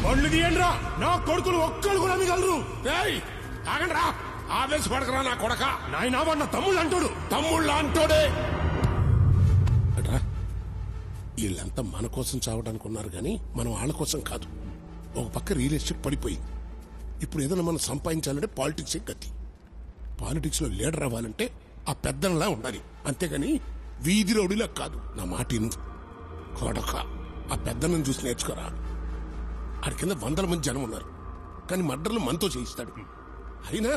ఒళ్ళు తీయండిరా, నా కొడుకులు ఒక్కళ్ళు కూడా మిగలరు. ఆగండి రా, ఆవేశపడకరా నా కొడక. నాయనా వాడు నా తమ్ముళ్ళు అంటాడు. తమ్ముళ్ళ అంటాడే. వీళ్ళంతా మన కోసం చావడానికి ఉన్నారు కానీ మనం వాళ్ళ కోసం కాదు. ఒక పక్క రియల్ ఎస్టేట్ పడిపోయింది. ఇప్పుడు ఏదైనా మనం సంపాదించాలంటే పాలిటిక్స్ గతి. పాలిటిక్స్ లో లీడర్ అవ్వాలంటే ఆ పెద్దలా ఉండాలి, అంతేగాని వీధి రౌడీలా కాదు. నా మాటిను కొడక, ఆ పెద్దలను చూసి నేర్చుకోరా. ఆడి కింద 100 మంది జనం ఉన్నారు, కానీ మర్డర్లు మనతో చేయిస్తాడు. అయినా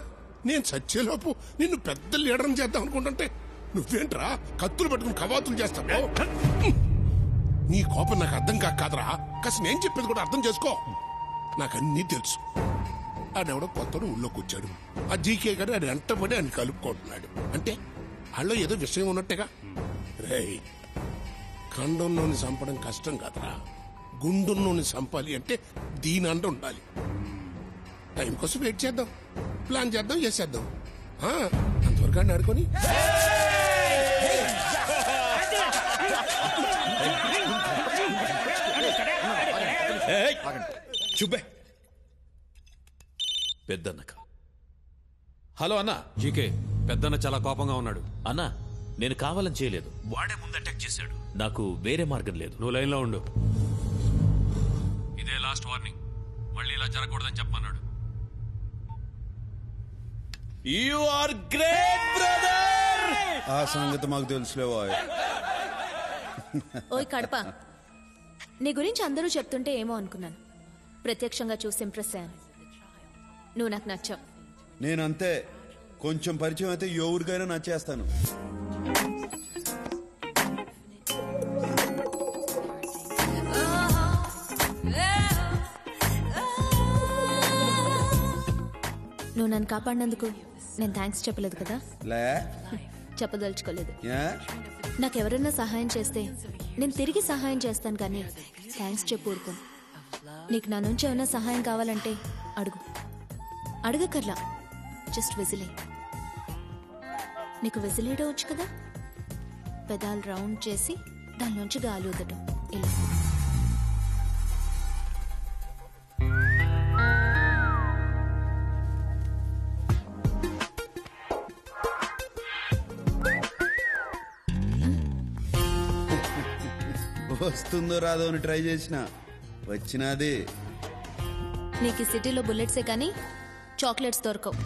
నేను చచ్చేలోపు నిన్ను పెద్ద లీడర్ని చేద్దాం అనుకుంటుంటే నువ్వేంట్రా కత్తులు పట్టుకుని కవాతులు చేస్తావు? నీ కోపం నాకు అర్థం కాదురా. కాస్త నేను చెప్పేది కూడా అర్థం చేసుకో. నాకన్నీ తెలుసు. ఆడెవడో కొత్తడు ఊళ్ళోకి వచ్చాడు. ఆ జీకే గారు ఆడు వెంటబడి ఆయన కలుపుకుంటున్నాడు. అంటే వాళ్ళలో ఏదో విషయం ఉన్నట్టేగా. రేయ్, ఖండంలోని చంపడం కష్టం కాదురా. గుండుల్లోని చంపాలి అంటే దీని అండ ఉండాలి. టైం కోసం వెయిట్ చేద్దాం, ప్లాన్ చేద్దాం, చేసేద్దాం. అంతవరకు అని ఆడుకొని చుబ్బే పెద్దన్నక. హలో అన్నా. జీకే, పెద్దన్న చాలా కోపంగా ఉన్నాడు. అన్నా, నేను కావాలని చేయలేదు. వాడే ముందు అటాక్ చేశాడు. నాకు వేరే మార్గం లేదు. నువ్వు లైన్లో ఉండు. ఇదే లాస్ట్ వార్నింగ్. మళ్ళీ ఇలా జరగకూడదని చెప్పమన్నాడు. You are great brother. ఆ సంగతి మాకు తెలుసులేవా? ఓయ్ కడప, నీ గురించి అందరూ చెప్తుంటే ఏమో అనుకున్నాను. ప్రత్యక్షంగా చూసి ఇంప్రెస్ అయ్యాను. నువ్వు నాకు నచ్చావు. నేనంతే, కొంచెం పరిచయం అయితే ఎవరికైనా నచ్చేస్తాను. నువ్వు నన్ను కాపాడినందుకు నేను థ్యాంక్స్ చెప్పలేదు కదా? చెప్పదలుచుకోలేదు. నాకెవరన్నా సహాయం చేస్తే నేను తిరిగి సహాయం చేస్తాను, కానీ థ్యాంక్స్ చెప్పు ఊరుకోను. నీకు నా నుంచి ఏమైనా సహాయం కావాలంటే అడుగు. అడగకర్లా, జస్ట్ విజిలే. నీకు విజిలేయడం వచ్చు కదా? పెదాలు రౌండ్ చేసి దానిలోంచి గాలి ఊదటం, ఇలా. వస్తుందో రాదో అని ట్రై చేసిన వచ్చినది. నీకు ఈ సిటీలో బుల్లెట్సే కానీ చాక్లెట్స్ దొరకవు.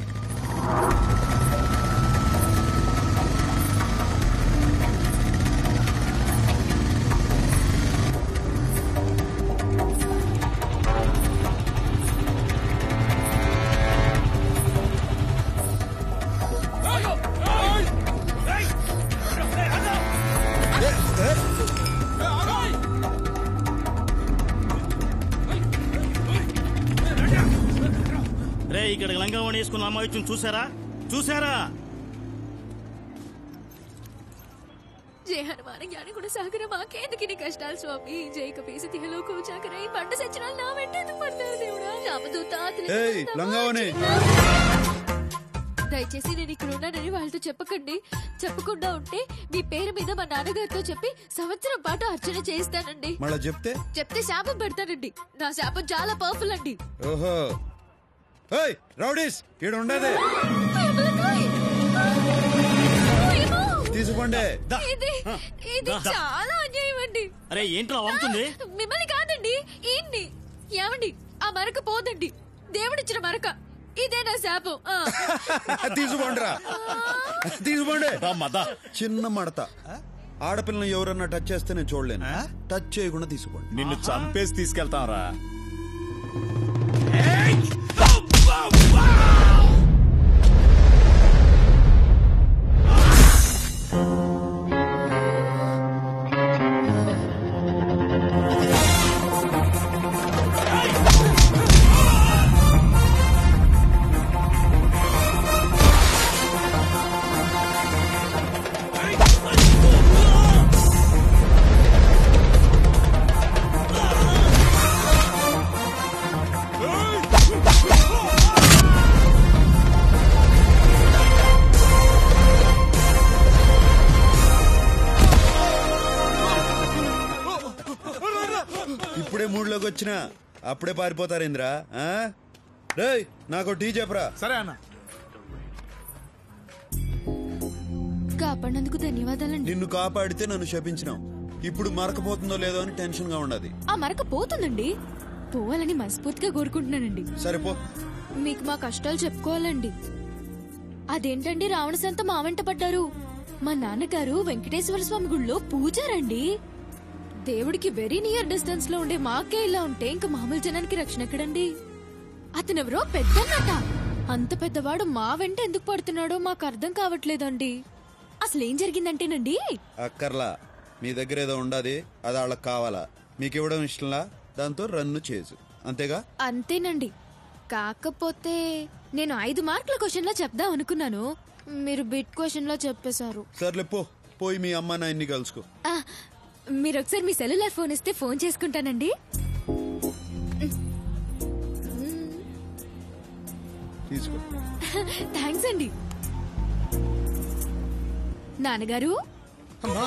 ఇక్కడ లంగావణి వేసుకున్న అమ్మాయి చూసారా? జై హనుమాన్ జ్ఞాని కూడా సాగర మాకేందుకు కష్టాలు స్వామి. జై కపీసి తిహలోకి జాకరై పంట సచ్చినాలు నా వెంట ఎందుకు పడతారు దేవుడా? రామదూత దయచేసి నేను ఇక్కడ ఉన్నానని వాళ్ళతో చెప్పకండి. చెప్పకుండా ఉంటే మీ పేరు మీద మా నాన్నగారితో చెప్పి సంవత్సరం పాటు అర్చన చేయిస్తానండి. చెప్తే శాపం పెడతానండి. నా శాపం చాలా పవర్ఫుల్ అండి. ఓహో, రౌడీస్ ఈడ ఉండదే, తీసుకోండి. ఇది చాలా అన్యాయం అండి. అరే ఏంట్రా అవుతుంది? మిమ్మల్ని కాదండి, ఈయన్ని. ఏమండి, ఆ మరక పోదండి. దేవుడిచ్చిన మరక. ఇదే నా శాపం. తీసుకోండిరా, తీసుకోండి. చిన్న మడత. ఆడపిల్లని ఎవరన్నా టచ్ చేస్తే నేను చూడలేను. టచ్ చేయకుండా తీసుకోండి. నిన్ను చంపేసి తీసుకెళ్తాం రా. ఇప్పుడే మూడ్లోకి వచ్చిన అప్పుడే పారిపోతారేంద్రా? రేయ్ నాకు టీ చెప్పరా. సరే అన్న. కాపాడినందుకు ధన్యవాదాలండి. నిన్ను కాపాడితే నన్ను శపించినావు. ఇప్పుడు మరకపోతుందో లేదో అని టెన్షన్ గా ఉండదు. ఆ మరక పోతుందండి. పోవాలని మనస్ఫూర్తిగా కోరుకుంటున్నానండి. సరే పో. మీకు మా కష్టాలు చెప్పుకోవాలండి. అదేంటండి రావణ సంత మా వెంట పడ్డారు? మా నాన్నగారు వెంకటేశ్వర స్వామి గుడిలో పూజారండి. దేవుడికి వెరీ నియర్ డిస్టెన్స్ లో ఉండే మాకే ఇలా ఉంటే ఇంకా మామూలు జనానికి రక్షణ ఎక్కడండి? అతనెవరో పెద్దన్నట. అంత పెద్దవాడు మా వెంట ఎందుకు పడుతున్నాడో మాకు అర్థం కావట్లేదండి. అసలేం జరిగిందంటేనండి, అక్కర్లా, మీ దగ్గర ఏదో ఉండదు, అది వాళ్ళకి కావాలా? మీకు ఇవ్వడం ఇష్టంలా, దాంతో రన్ను చేసు, అంతేగా? అంతేనండి. కాకపోతే నేను 5 మార్కుల క్వశ్చన్ లా చెప్దాం అనుకున్నాను, మీరు బిట్ క్వశ్చన్ లా చెప్పేశారు. సర్లే పో, పోయి మీ అమ్మ నాయన్ని కలుసుకో. మీరు ఒకసారి మీ సెల్యులార్ ఫోన్ ఇస్తే ఫోన్ చేసుకుంటానండి. తీసుకో. థ్యాంక్స్ అండి. నాన్నగారు, అమ్మా,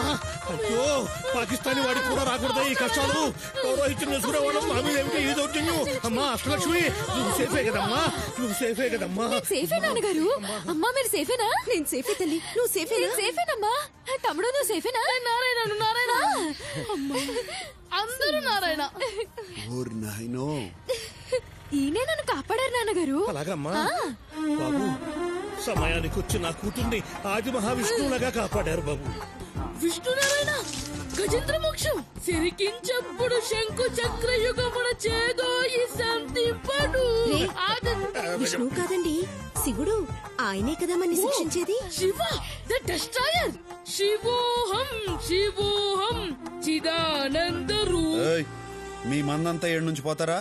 అయ్యో, పాకిస్తానీ వాడికి కూడా రాకూడదా ఈ కష్టాలు? పౌరోహిత్యం చేసుకునేవాళ్ళం మా మీద ఏమిటో ఈ దౌర్జన్యం? అమ్మా అష్టలక్ష్మి, నువ్వు సేఫే కదమ్మా? నువ్వు సేఫే కదమ్మా? సేఫే నాన్నగారు. అమ్మా మీరు సేఫేనా? నేను సేఫే తల్లి. నువ్వు సేఫేనా? సేఫేనమ్మా. తమ్ముడు నువ్వు సేఫేనా? నారాయణ నారాయణ, అందరూ నారాయణ. ఈయనే నన్ను కాపాడారు నాన్నగారు. అలాగమ్మా. బాబు, సమయానికి వచ్చి నా కూతుర్ని ఆది మహావిష్ణువులాగా కాపాడారు బాబు. విష్ణునారాయణ గజేంద్ర మోక్షం సిరికించప్పుడు శంకు చక్ర యుగమున చేదో ఈ శాంతింపడు. విష్ణువు కాదండి, శివుడు. ఆయనే కదా మనని శిక్షించేది. Shiva the destroyer. శివోహం శివోహం చిదానంద రూప. మీ మందంతా ఏడు నుంచి పోతారా?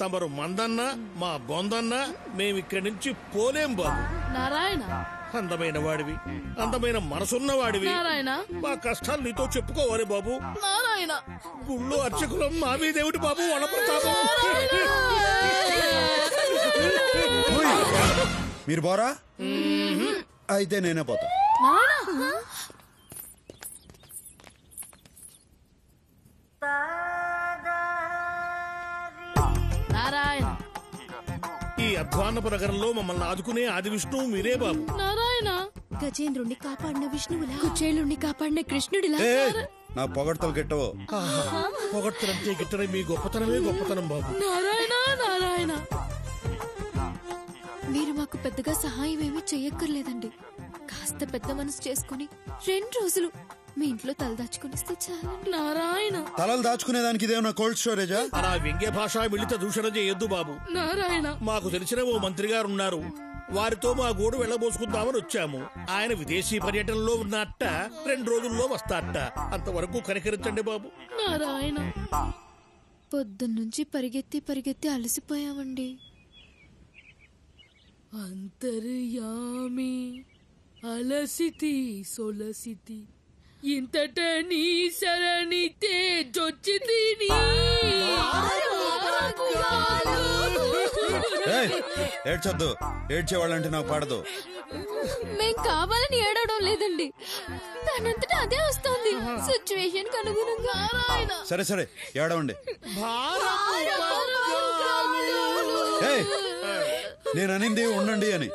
తమరు మందన్నా మా బొందన్నా మేమిక్కడి నుంచి పోలేం బాబు. నారాయణ, అందమైన వాడివి, అందమైన మనసున్న వాడివి. నారాయణ, మా కష్టాలు నీతో చెప్పుకోవాలి బాబు. నారాయణ, గుళ్ళో అర్చకులం మా మీదేమిటి బాబు వన ప్రతాపం? మీరు పోరా? అయితే నేనే పోతా. నారాయణ, ఈ అధ్వాన్నపు నగరంలో మమ్మల్ని ఆదుకునే ఆది విష్ణువు మీరే బాబు. నారాయణ, గజేంద్రుణ్ణి కాపాడిన విష్ణువులా, కుచేలుణ్ణి కాపాడిన కృష్ణుడిలా. నా పొగడ్తలు గిట్టవో. పొగడ్తలంటే గిట్టని మీ గొప్పతనమే గొప్పతనం బాబు. నారాయణ, నారాయణ, మీరు మాకు పెద్దగా సహాయం ఏమీ చెయ్యక్కర్లేదండి. కాస్త పెద్ద మనసు చేసుకుని 2 రోజులు మీ ఇంట్లో తలదాచుకునిస్తే చాలండి. నారాయణ, తలలు దాచుకునేదానికి ఇదేమన్నా కోల్డ్ స్టోరేజా? అలా వ్యంగ్య భాష మిళిత దూషణ చేయొద్దు బాబు. నారాయణ, మాకు తెలిసిన ఓ మంత్రి గారు ఉన్నారు, వారితో మా గోడు వెళ్ళబోసుకుందామని వచ్చాము. ఆయన విదేశీ పర్యటనలో ఉన్నట్ట 2 రోజుల్లో వస్తాట. అంతవరకు కనికరించండి బాబు. నారాయణ, పొద్దున్నుంచి పరిగెత్తి అలసిపోయామండి. అంతర్యామి అలసితి సొలసితి ఇంతట నీ శరణి తేజొచ్చితి. ఏడ్చొద్దు, ఏడ్చేవాళ్ళంటే నాకు పడదు. మేం కావాలని ఏడవడం లేదండి, దానంతటా అదే వస్తుంది సిచ్యువేషన్ అనుగుణంగా. సరే సరే ఏడవండి. నేను అనింది ఉండండి అని.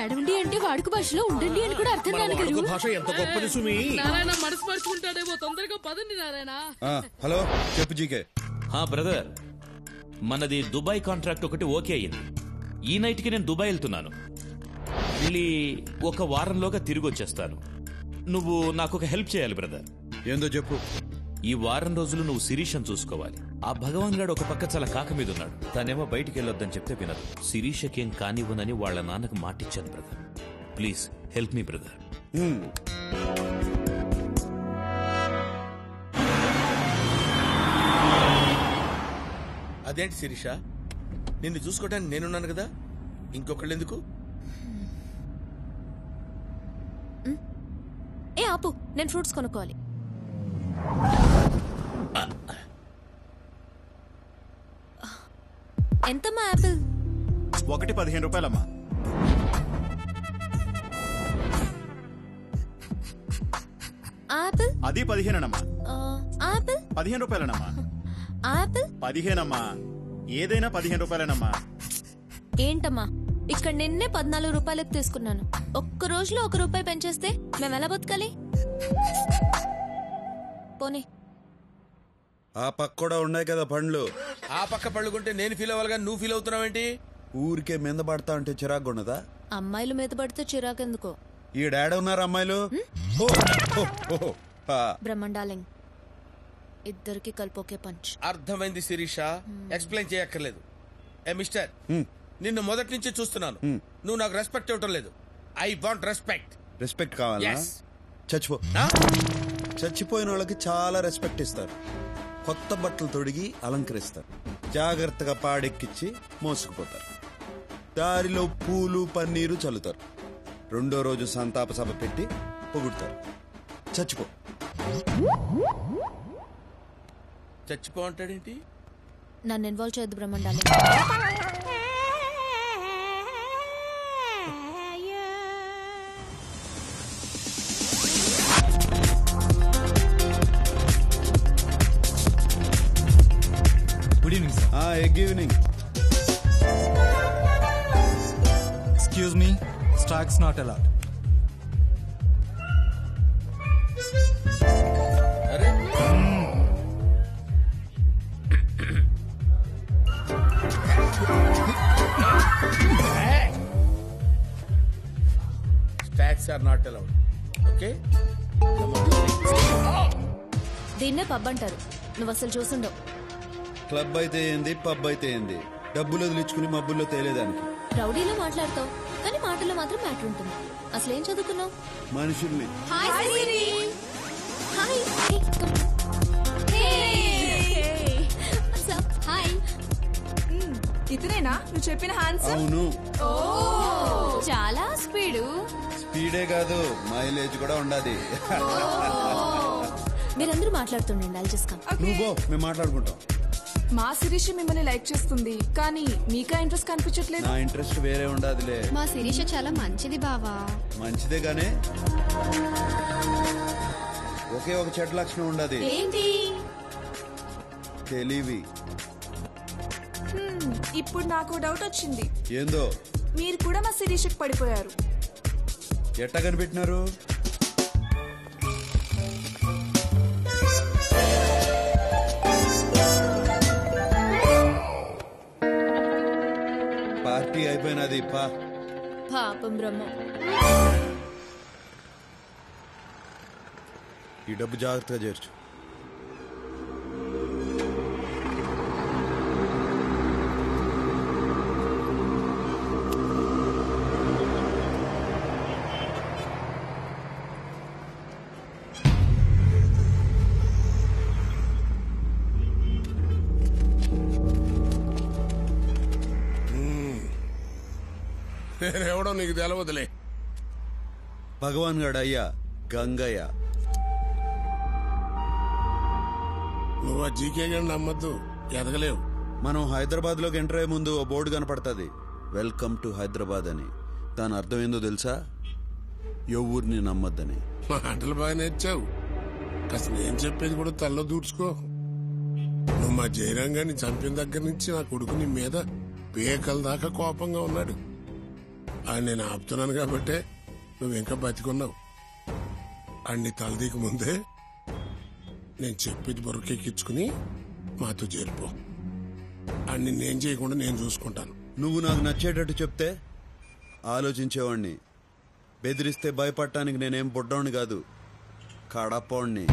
ఏడవండి అంటే వాడుక భాషలో ఉండండి అని కూడా అర్థం. వాడుక భాష ఎంత గొప్పది సుమి. నారాయణ మనసు మర్చుకుంటాడేమో, తొందరగా పదండి నారాయణ. హలో చెప్పు జీకే. బ్రదర్, మనది దుబాయ్ కాంట్రాక్ట్ ఒకటి ఓకే అయ్యింది. ఈ నైట్ కి నేను దుబాయ్ వెళ్తున్నాను. వెళ్ళి 1 వారంలోగా తిరిగి వచ్చేస్తాను. నువ్వు నాకు ఒక హెల్ప్ చేయాలి బ్రదర్. ఏందో చెప్పు. ఈ 1 వారం రోజులు నువ్వు శిరీషను చూసుకోవాలి. ఆ భగవాన్ గాడు ఒక పక్క చాలా కాక మీద ఉన్నాడు. తనేమో బయటికి వెళ్ళొద్దని చెప్తే వినదు. శిరీషకేం కానివ్వనని వాళ్ళ నాన్నకు మాటిచ్చాను brother. Please help me brother. అదేంటి శిరీష, నిన్ను చూసుకోవడానికి నేనున్నాను కదా, ఇంకొకళ్ళు ఎందుకు? ఆపు, నేను ఫ్రూట్స్ కొనుక్కోవాలి. ఎంతమ్మా యాపిల్? 1 15 రూపాయలమ్మా. ఆపిల్ అది 15 అమ్మా. ఆపిల్ 15 రూపాయలేనమ్మా. ఆపిల్ 15 అమ్మా. ఏదైనా 15 రూపాయలేనమ్మా. ఏంటమ్మా ఇక్కడ నిన్నే 14 రూపాయలకు తీసుకున్నాను. ఒక్క రోజులో 1 రూపాయి పెంచేస్తే మేము ఎలా బతకాలి? పోనీ ఆ పక్క కూడా ఉన్నాయి కదా పండ్లు. ఆ పక్క పళ్ళు కొంటే నేను ఫీల్ అవ్వాలిగా, నువ్వు ఫీల్ అవుతున్నావేంటి? ఊరికే మీద పడతా అంటే చిరాకు ఉన్నదా? అమ్మాయిలు మీద పడితే చిరాకెందుకో. ఈ డాడీ ఉన్నారు అమ్మాయిలు. బ్రహ్మండాలింగ్ ఇద్దరికి కలిపొకే పంచ్. అర్థమైంది శిరీష, ఎక్స్ప్లెయిన్ చేయక్కర్లేదు. ఏ మిస్టర్, నిన్ను మొదటి నుంచి చూస్తున్నాను. నువ్వు నాకు రెస్పెక్ట్ ఇవ్వటం లేదు. I want respect. రెస్పెక్ట్ కావాలా? చచ్చిపో. చచ్చిపోయిన వాళ్ళకి చాలా రెస్పెక్ట్ ఇస్తారు. కొత్త బట్టలు తొడిగి అలంకరిస్తారు. జాగ్రత్తగా పాడెక్కిచ్చి మోసుకుపోతారు. దారిలో పూలు పన్నీరు చల్లుతారు. 2వ రోజు సంతాప సభ పెట్టి పొగుడుతారు. చచ్చిపో. చచ్చిపో అంటాడేంటి? నన్ను ఇన్వాల్వ్ చేయొద్దు బ్రహ్మండాలింగ్. Good evening sir. Good evening. Excuse me, stacks not allowed. అరే stacks are not allowed. Okay, దీన్నే పబ్ అంటారు. నువ్వు అసలు చూసుండవు. క్లబ్ అయితే ఏంది, పబ్ అయితే ఏంది, డబ్బులు వదిలించుకుని మబ్బుల్లో తేలేదానికి. రౌడీలో మాట్లాడతావు కానీ మాటల్లో మాత్రం మ్యాటర్ ఉంటుంది. అసలేం చదువుకున్నావు? మనుషుల్ని. ఇతనేనా నువ్వు చెప్పిన హ్యాండ్సమ్? అవును. చాలా స్పీడు. స్పీడే కాదు, మైలేజ్ కూడా ఉండాలి. మీరందరూ మాట్లాడుతుండండి. I'll just come. నువ్వు మేము మాట్లాడుకుంటాం. మా శిరీష మిమ్మల్ని లైక్ చేస్తుంది కానీ మీకా ఇంట్రెస్ట్ కనిపించట్లేదు. నా ఇంట్రెస్ట్ వేరే ఉండాదిలే. మా శిరీష చాలా మంచిది బావా. మంచిదే గానే ఒకే ఒక చెడ్డ లక్షణం ఉండదు. ఏంటి? తెలివి. ఇప్పుడు నాకు డౌట్ వచ్చింది. ఏందో? మీరు కూడా మా శిరీషకు పడిపోయారు. ఎట్టా కనిపెట్టినారు? పార్టీ అయిపోయినది. పాపం బ్రహ్మ. ఈ డబ్బు జాగ్రత్తగా చేర్చు. నేనెవడో నీకు తెలవదులే. భగవాన్ గడ అయ్యా గంగయ్య. నువ్వు ఆ జీకే గండి నమ్మద్దు, ఎదగలేవు. మనం హైదరాబాద్ లోకి ఎంటర్ అయ్యే ముందు ఓ బోర్డు కనపడుతుంది, వెల్కమ్ టు హైదరాబాద్ అని. దాని అర్థం ఏందో తెలుసా? ఎవరిని నమ్మద్దని. మాటలు బాగా నేర్చావు. కాస్త నేను చెప్పేది కూడా తల్లో దూడ్చుకో. నువ్వు మా జయరాంగాన్ని చంపిన దగ్గర నుంచి నా కొడుకు నీ మీద పేకల దాకా కోపంగా ఉన్నాడు. ఆయన నేను ఆపుతున్నాను కాబట్టే నువ్వు ఇంకా బతికున్నావు. అన్ని తలదీకి ముందే నేను చెప్పేది బొరకెక్కించుకుని మాతో చేరిపో. అన్ని నేను చేయకుండా నేను చూసుకుంటాను. నువ్వు నాకు నచ్చేటట్టు చెప్తే ఆలోచించేవాణ్ణి. బెదిరిస్తే భయపడటానికి నేనేం బుడ్డోని కాదు, కడపోణ్ణి.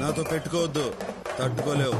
నాతో పెట్టుకోవద్దు, తట్టుకోలేవు.